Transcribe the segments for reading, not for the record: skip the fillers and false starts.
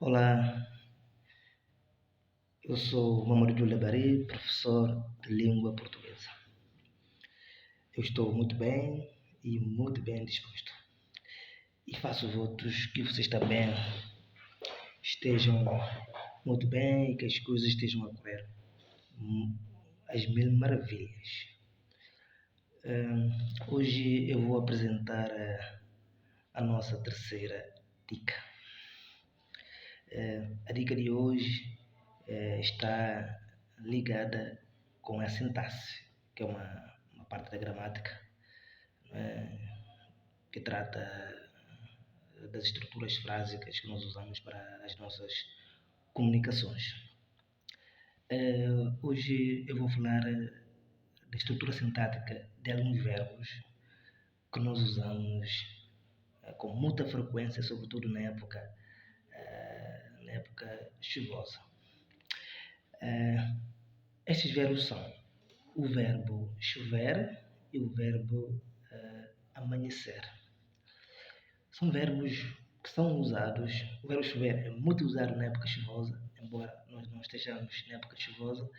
Olá, eu sou Mamadou Lebari, professor de língua portuguesa. Eu estou muito bem e muito bem disposto. E faço votos que vocês também estejam muito bem e que as coisas estejam a correr às mil maravilhas. Hoje eu vou apresentar a nossa terceira dica. A dica de hoje está ligada com a sintaxe, que é uma parte da gramática que trata das estruturas frásicas que nós usamos para as nossas comunicações. Hoje eu vou falar da estrutura sintática de alguns verbos que nós usamos com muita frequência, sobretudo na época chuvosa. Estes verbos são o verbo chover e o verbo amanhecer. São verbos que são usados. O verbo chover é muito usado na época chuvosa, embora nós não estejamos na época chuvosa.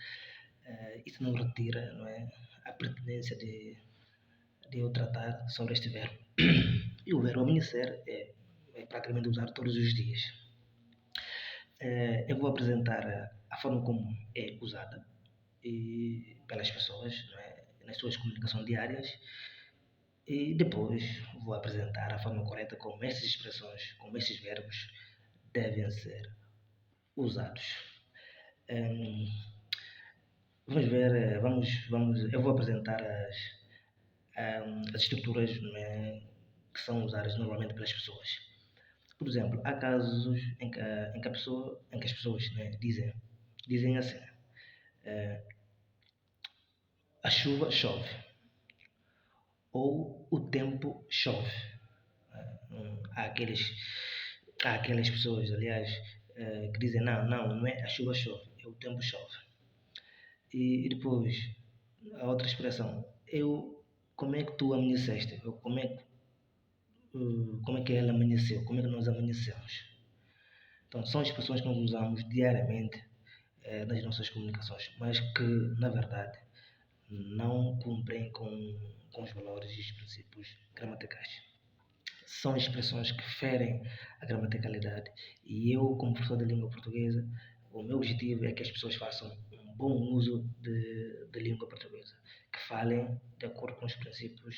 Isso não retira, não é, a pertinência de eu tratar sobre este verbo. E o verbo amanhecer é praticamente usado todos os dias. Eu vou apresentar a forma como é usada pelas pessoas, não é, nas suas comunicações diárias. E depois vou apresentar a forma correta como essas expressões, como esses verbos devem ser usados. Vamos ver, eu vou apresentar as estruturas, né, que são usadas normalmente pelas pessoas. Por exemplo, há casos em que as pessoas, né, dizem assim: a chuva chove, ou o tempo chove. Há aquelas pessoas, aliás, que dizem não é a chuva chove, é o tempo chove. E depois, a outra expressão, como é que tu amanheceste? Como é que ela amanheceu? Como é que nós amanhecemos? Então, são expressões que nós usamos diariamente nas nossas comunicações, mas que, na verdade, não cumprem com os valores e os princípios gramaticais. São expressões que ferem a gramaticalidade e eu, como professor de língua portuguesa, o meu objetivo é que as pessoas façam um bom uso de língua portuguesa, que falem de acordo com os princípios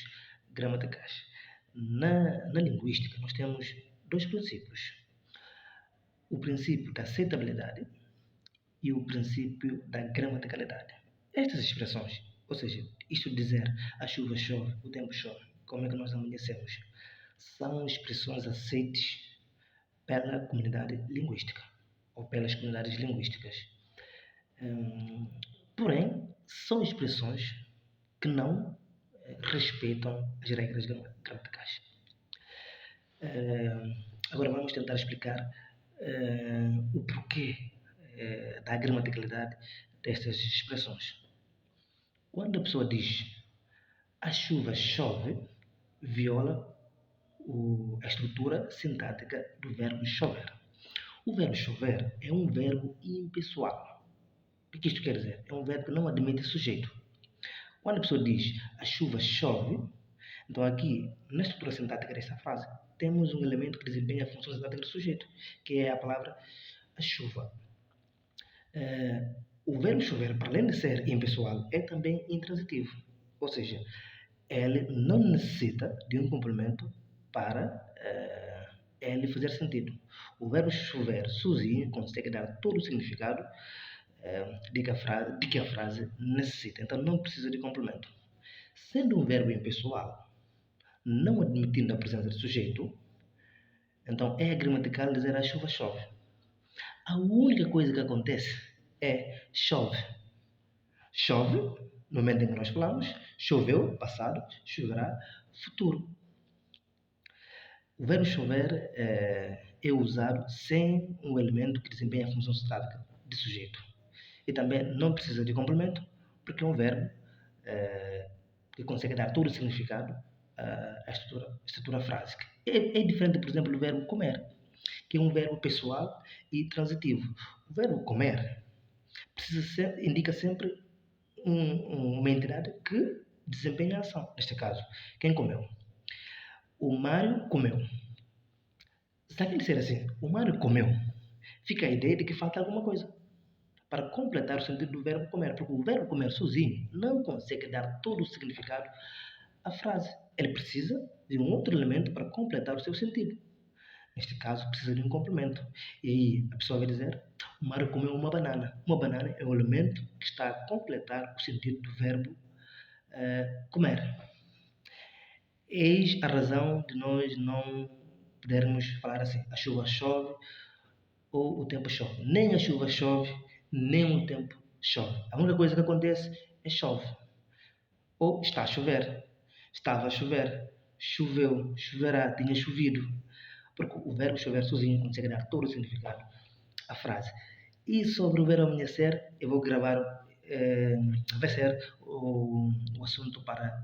gramaticais. Na linguística, nós temos dois princípios: o princípio da aceitabilidade e o princípio da gramaticalidade. Estas expressões, ou seja, isto de dizer a chuva chove, o tempo chove, como é que nós amanhecemos, são expressões aceites pela comunidade linguística ou pelas comunidades linguísticas. Porém, são expressões que não respeitam as regras gramaticais. Agora vamos tentar explicar o porquê da gramaticalidade destas expressões. Quando a pessoa diz a chuva chove, viola a estrutura sintática do verbo chover. O verbo chover é um verbo impessoal. O que isto quer dizer? É um verbo que não admite sujeito. Quando a pessoa diz a chuva chove, então aqui, na estrutura sintática desta frase, temos um elemento que desempenha a função sintática do sujeito, que é a palavra a chuva. O verbo chover, para além de ser impessoal, é também intransitivo. Ou seja, ele não necessita de um complemento para ele fazer sentido. O verbo chover sozinho consegue dar todo o significado de que a frase necessita. Então não precisa de complemento. Sendo um verbo impessoal, não admitindo a presença de sujeito, então é gramatical dizer a chuva chove. A única coisa que acontece é chove. Chove, no momento em que nós falamos, choveu, passado, choverá, futuro. O verbo chover é usado sem um elemento que desempenha a função sintática de sujeito. E também não precisa de complemento, porque é um verbo que consegue dar todo o significado à estrutura frásica. É diferente, por exemplo, do verbo comer, que é um verbo pessoal e transitivo. O verbo comer indica sempre uma entidade que desempenha a ação. Neste caso, quem comeu? O Mário comeu. Se aquele disser assim, o Mário comeu, fica a ideia de que falta alguma coisa para completar o sentido do verbo comer, porque o verbo comer sozinho não consegue dar todo o significado à frase. Ele precisa de um outro elemento para completar o seu sentido. Neste caso, precisa de um complemento. E aí a pessoa vai dizer, o Mário comeu uma banana. Uma banana é o elemento que está a completar o sentido do verbo comer. Eis a razão de nós não podermos falar assim, a chuva chove ou o tempo chove. Nem a chuva chove, nem o tempo chove. A única coisa que acontece é chove. Ou está a chover. Estava a chover. Choveu, choverá, tinha chovido. Porque o verbo chover sozinho consegue dar todo o significado à frase. E sobre o verbo amanhecer, eu vou gravar, vai ser o assunto para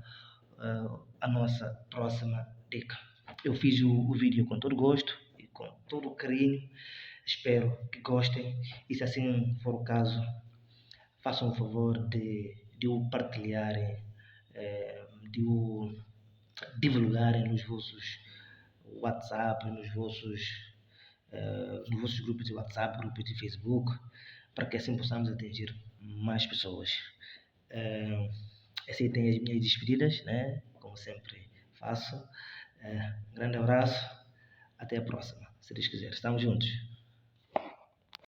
a nossa próxima dica. Eu fiz o vídeo com todo gosto e com todo o carinho. Espero que gostem e se assim for o caso, façam o favor de o partilharem, de o divulgarem nos vossos WhatsApp, nos vossos grupos de WhatsApp, grupos de Facebook, para que assim possamos atingir mais pessoas. Aceitem as minhas despedidas, né? Como sempre faço. Grande abraço, até a próxima, se Deus quiser. Estamos juntos.